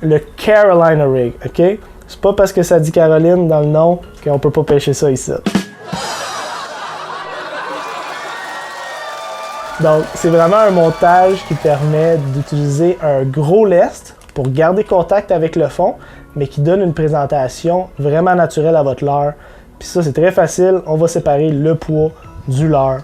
le Carolina Rig, ok? C'est pas parce que ça dit Caroline dans le nom qu'on peut pas pêcher ça ici. Donc, c'est vraiment un montage qui permet d'utiliser un gros lest pour garder contact avec le fond, mais qui donne une présentation vraiment naturelle à votre leurre. Puis ça, c'est très facile. On va séparer le poids du leurre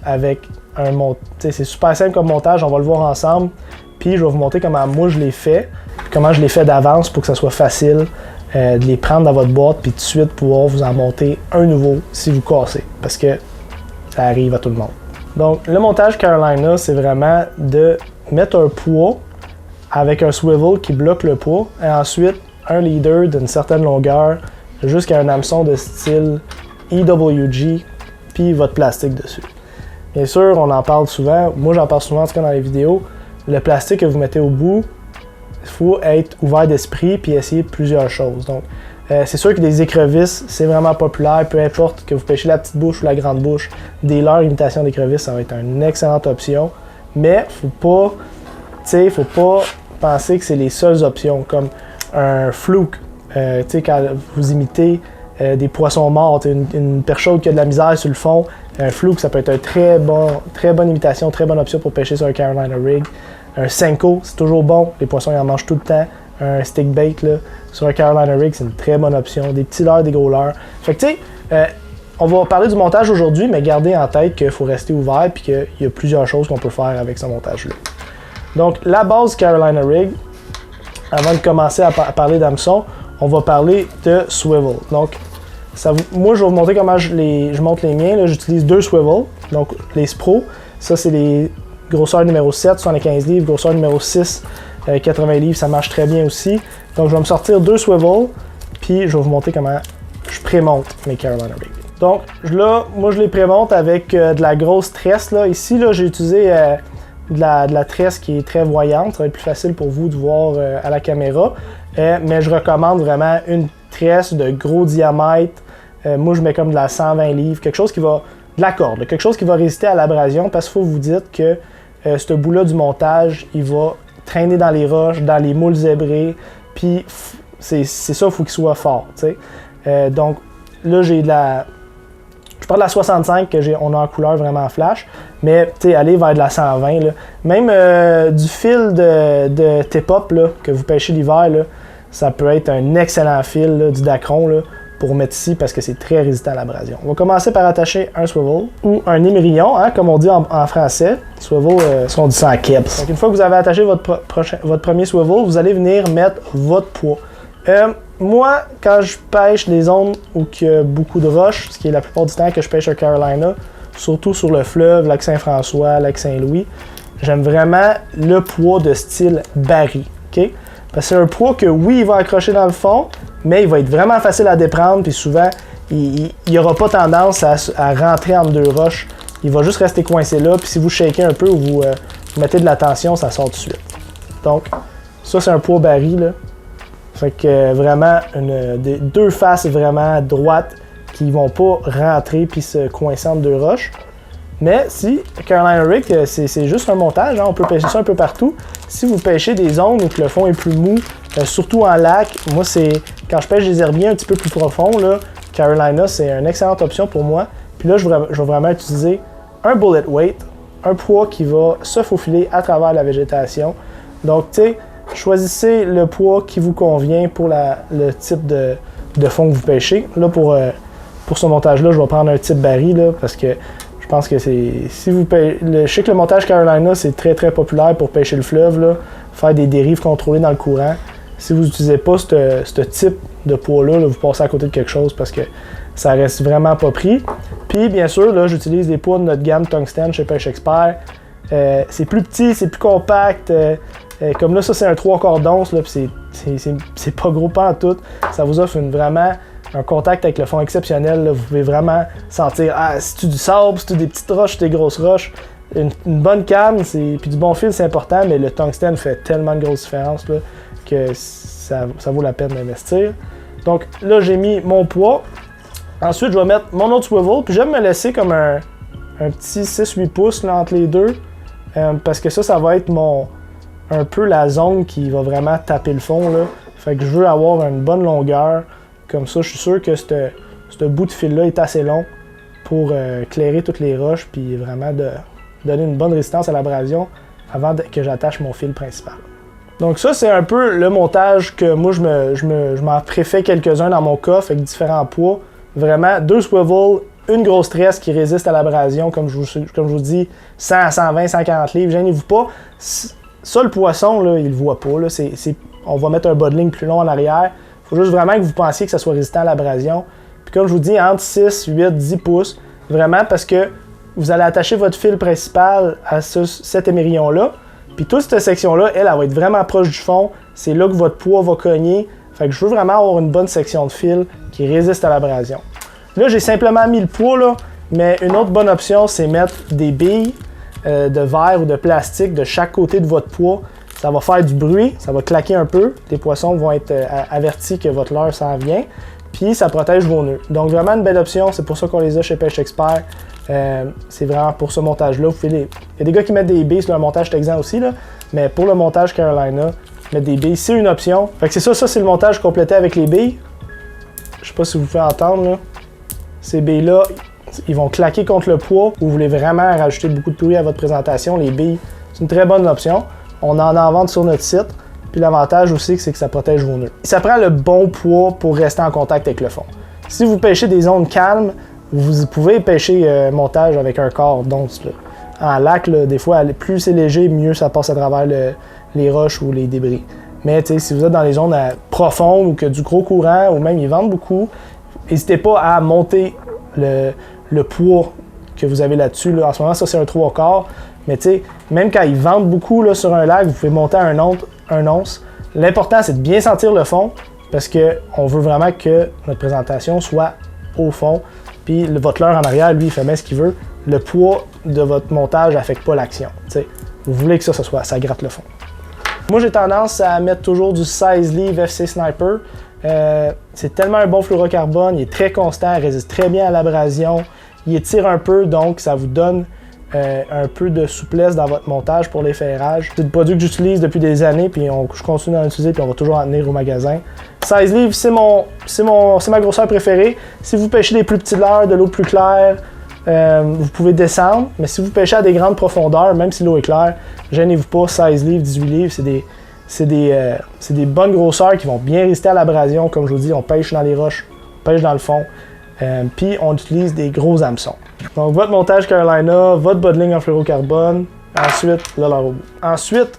avec un montage. C'est super simple comme montage, on va le voir ensemble. Puis je vais vous montrer comment moi je l'ai fait, comment je l'ai fait d'avance pour que ça soit facile de les prendre dans votre boîte, puis tout de suite pouvoir vous en monter un nouveau si vous cassez, parce que ça arrive à tout le monde. Donc, le montage Carolina, c'est vraiment de mettre un poids avec un swivel qui bloque le poids et ensuite un leader d'une certaine longueur jusqu'à un hameçon de style EWG puis votre plastique dessus. Bien sûr, on en parle souvent, moi j'en parle souvent en tout cas dans les vidéos, le plastique que vous mettez au bout, il faut être ouvert d'esprit puis essayer plusieurs choses. Donc, c'est sûr que des écrevisses, c'est vraiment populaire, peu importe que vous pêchez la petite bouche ou la grande bouche, des leurres imitation d'écrevisses, ça va être une excellente option. Mais faut pas penser que c'est les seules options, comme un fluke, quand vous imitez des poissons morts, une perche chaude qui a de la misère sur le fond, un fluke, ça peut être une très bonne imitation, très bonne option pour pêcher sur un Carolina Rig. Un Senko, c'est toujours bon, les poissons ils en mangent tout le temps. Un stick bait là, sur un Carolina Rig, c'est une très bonne option. Des petits leurres, des gros leurres. Fait que tu sais, on va parler du montage aujourd'hui, mais gardez en tête qu'il faut rester ouvert et qu'il y a plusieurs choses qu'on peut faire avec ce montage-là. Donc, la base Carolina Rig, avant de commencer à parler d'hameçon, on va parler de swivel. Donc, moi, je vais vous montrer comment je monte les miens. J'utilise 2 swivels, donc les Spro. Ça, c'est les grosseurs numéro 7, 75 livres, grosseur numéro 6, 80 livres, ça marche très bien aussi. Donc, je vais me sortir 2 swivels, puis je vais vous montrer comment je prémonte mes Carolina Rig. Donc, là, moi, je les prémonte avec de la grosse tresse. Là. Ici, là, j'ai utilisé de la tresse qui est très voyante. Ça va être plus facile pour vous de voir à la caméra. Mais je recommande vraiment une tresse de gros diamètre. Moi, je mets comme de la 120 livres, quelque chose qui va... de la corde, quelque chose qui va résister à l'abrasion, parce qu'il faut vous dire que ce bout-là du montage, il va traîner dans les roches, dans les moules zébrés, puis c'est ça, il faut qu'il soit fort, tu sais. Donc là, j'ai de la... Je parle de la 65 on a en couleur vraiment flash, mais tu sais, allez vers de la 120, là. Même du fil de tip-up que vous pêchez l'hiver, ça peut être un excellent fil là, du Dacron là, pour mettre ici parce que c'est très résistant à l'abrasion. On va commencer par attacher un swivel ou un émerillon, hein, comme on dit en français. Swivel, on dit ça en keps. Donc une fois que vous avez attaché votre premier swivel, vous allez venir mettre votre poids. Moi, quand je pêche les zones où il y a beaucoup de roches, ce qui est la plupart du temps que je pêche à Carolina, surtout sur le fleuve, lac Saint-François, lac Saint-Louis, j'aime vraiment le poids de style Barry. Okay? Parce que c'est un poids que oui, il va accrocher dans le fond, mais il va être vraiment facile à déprendre, puis souvent, il n'aura pas tendance à rentrer entre deux roches. Il va juste rester coincé là, puis si vous shakez un peu ou vous mettez de la tension, ça sort tout de suite. Donc, ça, c'est un poids Barry, là. Fait que vraiment, deux faces vraiment droites qui vont pas rentrer puis se coincer entre deux roches. Mais si Carolina Rig, c'est juste un montage, hein, on peut pêcher ça un peu partout. Si vous pêchez des zones où le fond est plus mou, surtout en lac, moi c'est quand je pêche des herbiers un petit peu plus profonds, là, Carolina c'est une excellente option pour moi. Puis là, je vais vraiment utiliser un bullet weight, un poids qui va se faufiler à travers la végétation. Donc, tu sais, choisissez le poids qui vous convient pour le type de fond que vous pêchez. Là, pour ce montage-là, je vais prendre un type Barry, là, parce que je pense que si vous pêchez... Je sais que le montage Carolina, c'est très très populaire pour pêcher le fleuve, là, faire des dérives contrôlées dans le courant. Si vous n'utilisez pas ce type de poids-là, vous passez à côté de quelque chose parce que ça reste vraiment pas pris. Puis, bien sûr, là, j'utilise des poids de notre gamme Tungsten chez Pêche Expert. C'est plus petit, c'est plus compact. Comme là, ça c'est un 3/4 d'once, puis c'est pas gros pas en tout. Ça vous offre vraiment un contact avec le fond exceptionnel. Là. Vous pouvez vraiment sentir, si tu du sable, si tu des petites roches, des grosses roches. Une bonne canne, puis du bon fil, c'est important, mais le tungstène fait tellement de grosses différences là, que ça vaut la peine d'investir. Donc là, j'ai mis mon poids. Ensuite, je vais mettre mon autre swivel, puis j'aime me laisser comme un petit 6-8 pouces là, entre les deux, parce que ça va être un peu la zone qui va vraiment taper le fond, là. Fait que je veux avoir une bonne longueur. Comme ça, je suis sûr que ce bout de fil-là est assez long pour clairer toutes les roches puis vraiment donner une bonne résistance à l'abrasion avant que j'attache mon fil principal. Donc ça, c'est un peu le montage que moi, je m'en préfère quelques-uns dans mon coffre avec différents poids. Vraiment, 2 swivels, une grosse tresse qui résiste à l'abrasion, comme je vous dis, 100, 120, 140 livres, gênez-vous pas. Ça, le poisson, là, il le voit pas. Là. On va mettre un bas de ligne plus long en arrière. Il faut juste vraiment que vous pensiez que ça soit résistant à l'abrasion. Puis comme je vous dis, entre 6, 8, 10 pouces, vraiment parce que vous allez attacher votre fil principal à cet émerillon-là. Puis toute cette section-là, elle va être vraiment proche du fond. C'est là que votre poids va cogner. Fait que je veux vraiment avoir une bonne section de fil qui résiste à l'abrasion. Là, j'ai simplement mis le poids, là, mais une autre bonne option, c'est mettre des billes de verre ou de plastique de chaque côté de votre poids. Ça va faire du bruit, ça va claquer un peu. Les poissons vont être avertis que votre leurre s'en vient. Puis ça protège vos nœuds. Donc vraiment une belle option, c'est pour ça qu'on les a chez Pêche Expert. C'est vraiment pour ce montage-là. Il y a des gars qui mettent des billes sur le montage Texan aussi, là, mais pour le montage Carolina, mettre des billes, c'est une option. Fait que c'est ça c'est le montage complété avec les billes. Je sais pas si vous pouvez entendre, là. Ces billes-là, ils vont claquer contre le poids ou vous voulez vraiment rajouter beaucoup de bruit à votre présentation. Les billes, c'est une très bonne option. On en a en vente sur notre site. Puis l'avantage aussi, c'est que ça protège vos nœuds. Ça prend le bon poids pour rester en contact avec le fond. Si vous pêchez des zones calmes, vous pouvez pêcher montage avec un corps d'once. En lac, là, des fois, plus c'est léger, mieux ça passe à travers les roches ou les débris. Mais si vous êtes dans les zones profondes ou que du gros courant, ou même ils vendent beaucoup, n'hésitez pas à monter le poids que vous avez là-dessus. Là. En ce moment, ça c'est un 3/4. Mais même quand ils vendent beaucoup là, sur un lac, vous pouvez monter à un once. L'important, c'est de bien sentir le fond parce qu'on veut vraiment que notre présentation soit au fond. Puis votre leurre en arrière, lui, il fait bien ce qu'il veut. Le poids de votre montage n'affecte pas l'action. Vous voulez que ça gratte le fond. Moi, j'ai tendance à mettre toujours du 16 livres FC Sniper. C'est tellement un bon fluorocarbone, il est très constant, il résiste très bien à l'abrasion, il étire un peu, donc ça vous donne un peu de souplesse dans votre montage pour les ferrages. C'est le produit que j'utilise depuis des années, puis je continue d'en utiliser, puis on va toujours en tenir au magasin. 16 livres, c'est ma grosseur préférée. Si vous pêchez des plus petits leurres, de l'eau plus claire, vous pouvez descendre, mais si vous pêchez à des grandes profondeurs, même si l'eau est claire, gênez-vous pas, 16 livres, 18 livres, c'est des bonnes grosseurs qui vont bien résister à l'abrasion. Comme je vous dis, on pêche dans les roches, on pêche dans le fond, puis on utilise des gros hameçons. Donc votre montage Carolina, votre bas de ligne en fluorocarbone, ensuite le leurre au bout. Ensuite,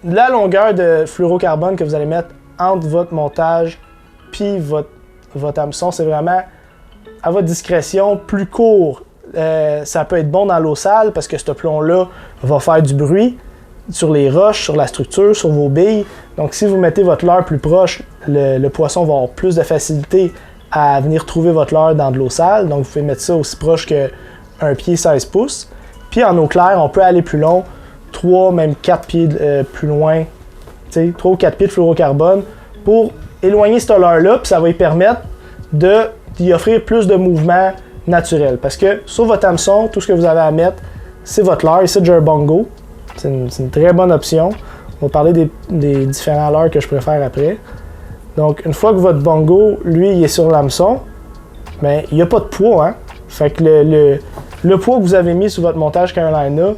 la longueur de fluorocarbone que vous allez mettre entre votre montage puis votre hameçon, c'est vraiment à votre discrétion. Plus court, ça peut être bon dans l'eau sale parce que ce plomb-là va faire du bruit sur les roches, sur la structure, sur vos billes. Donc si vous mettez votre leurre plus proche, le poisson va avoir plus de facilité à venir trouver votre leurre dans de l'eau sale. Donc vous pouvez mettre ça aussi proche qu'un pied 16 pouces. Puis en eau claire, on peut aller plus long, 3, même 4 pieds plus loin, 3 ou 4 pieds de fluorocarbone pour éloigner ce leurre-là, puis ça va lui permettre d'y offrir plus de mouvement naturel. Parce que sur votre hameçon, tout ce que vous avez à mettre, c'est votre leurre. Ici, j'ai un bongo. C'est une très bonne option. On va parler des différents leurres que je préfère après. Donc, une fois que votre bongo, lui, il est sur l'hameçon, ben, il n'y a pas de poids. Hein? Fait que le poids que vous avez mis sur votre montage Carolina,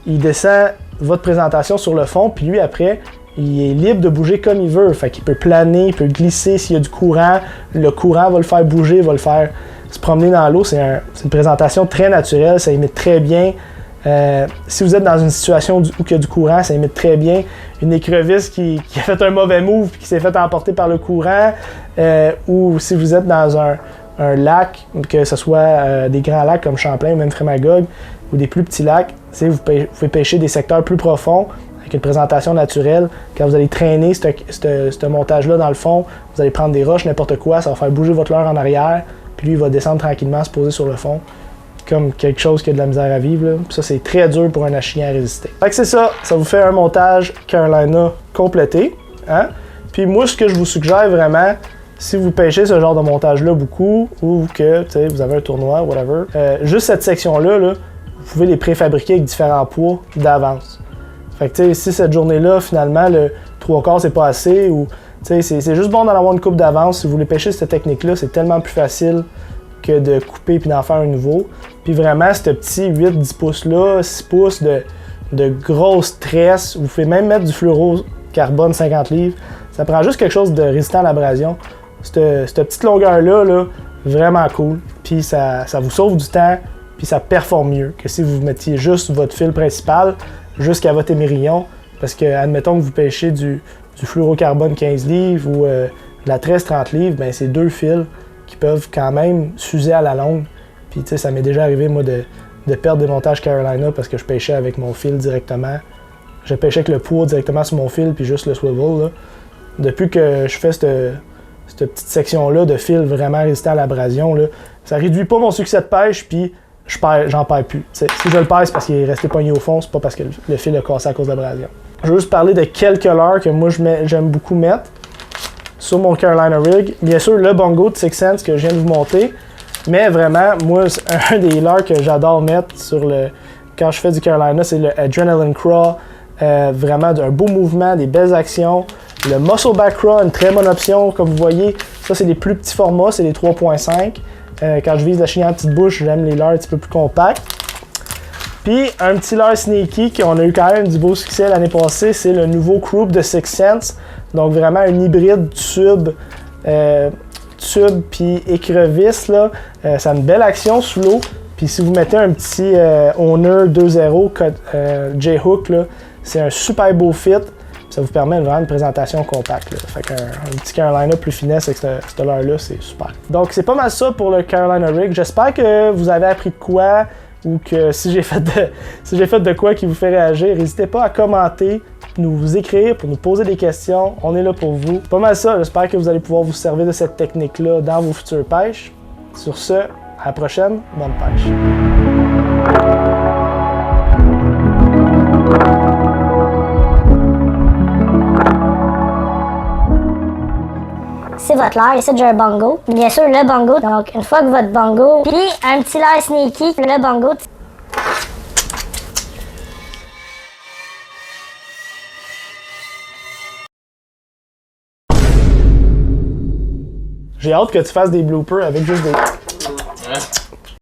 il descend votre présentation sur le fond, puis lui, après, il est libre de bouger comme il veut. Fait qu'il peut planer, il peut glisser s'il y a du courant. Le courant va le faire bouger, va le faire se promener dans l'eau. C'est une présentation très naturelle, ça imite très bien. Si vous êtes dans une situation où il y a du courant, ça imite très bien une écrevisse qui a fait un mauvais move et qui s'est fait emporter par le courant. Ou si vous êtes dans un lac, que ce soit des grands lacs comme Champlain ou même Frémagogue, ou des plus petits lacs, vous pouvez pêcher des secteurs plus profonds avec une présentation naturelle. Quand vous allez traîner ce montage-là dans le fond, vous allez prendre des roches, n'importe quoi, ça va faire bouger votre leurre en arrière, puis lui, il va descendre tranquillement, se poser sur le fond, comme quelque chose qui a de la misère à vivre. Là. Ça, c'est très dur pour un achillien à résister. Fait que c'est ça vous fait un montage Carolina complété. Hein? Puis moi, ce que je vous suggère vraiment, si vous pêchez ce genre de montage-là beaucoup, ou que vous avez un tournoi, whatever, juste cette section-là, vous pouvez les préfabriquer avec différents poids d'avance. Fait que tu sais, si cette journée-là, finalement, le 3/4 c'est pas assez, ou tu sais, c'est juste bon d'en avoir une coupe d'avance. Si vous voulez pêcher cette technique-là, c'est tellement plus facile que de couper puis d'en faire un nouveau. Puis vraiment, ce petit 8-10 pouces-là, 6 pouces de grosses tresses, vous pouvez même mettre du fluorocarbone 50 livres. Ça prend juste quelque chose de résistant à l'abrasion. Cette petite longueur-là, là, vraiment cool. Puis ça vous sauve du temps, puis ça performe mieux que si vous mettiez juste votre fil principal jusqu'à votre émerillon. Parce que, admettons que vous pêchez du fluorocarbone 15 livres ou de la tresse 30 livres, ben c'est 2 fils qui peuvent quand même s'user à la longue. Puis tu sais, ça m'est déjà arrivé, moi, de perdre des montages Carolina parce que je pêchais avec mon fil directement. Je pêchais avec le poids directement sur mon fil, puis juste le swivel, là. Depuis que je fais cette petite section-là de fil vraiment résistant à l'abrasion, là, ça réduit pas mon succès de pêche, puis j'en perds plus. T'sais, si je le perds, c'est parce qu'il est resté pogné au fond, c'est pas parce que le fil a cassé à cause de l'abrasion. Je veux juste parler de quelques leurres que moi j'aime beaucoup mettre sur mon Carolina Rig. Bien sûr, le bongo de Six Sense que je viens de vous montrer, mais vraiment, moi, un des leurres que j'adore mettre quand je fais du Carolina, c'est le Adrenaline Craw. Vraiment un beau mouvement, des belles actions. Le Muscleback Craw, une très bonne option, comme vous voyez. Ça, c'est les plus petits formats, c'est les 3.5. Quand je vise la chenille en petite bouche, j'aime les leurres un petit peu plus compacts. Puis, un petit leurre sneaky qu'on a eu quand même du beau succès l'année passée, c'est le nouveau Croup de Six Sense. Donc, vraiment un hybride tube puis écrevisse, là. Ça a une belle action sous l'eau. Puis si vous mettez un petit Owner 2.0 J-Hook, c'est un super beau fit. Ça vous permet vraiment une présentation compacte. Là. Fait qu'un petit Carolina plus finesse avec cette leurre-là, c'est super. Donc c'est pas mal ça pour le Carolina Rig. J'espère que vous avez appris de quoi, ou que si j'ai fait de quoi qui vous fait réagir, n'hésitez pas à commenter, nous écrire pour nous poser des questions. On est là pour vous. Pas mal ça. J'espère que vous allez pouvoir vous servir de cette technique-là dans vos futures pêches. Sur ce, à la prochaine. Bonne pêche. C'est votre leurre, ici j'ai un bongo. Bien sûr, le bongo, donc une fois que votre bongo, puis un petit leurre sneaky, le bongo. J'ai hâte que tu fasses des bloopers avec juste des...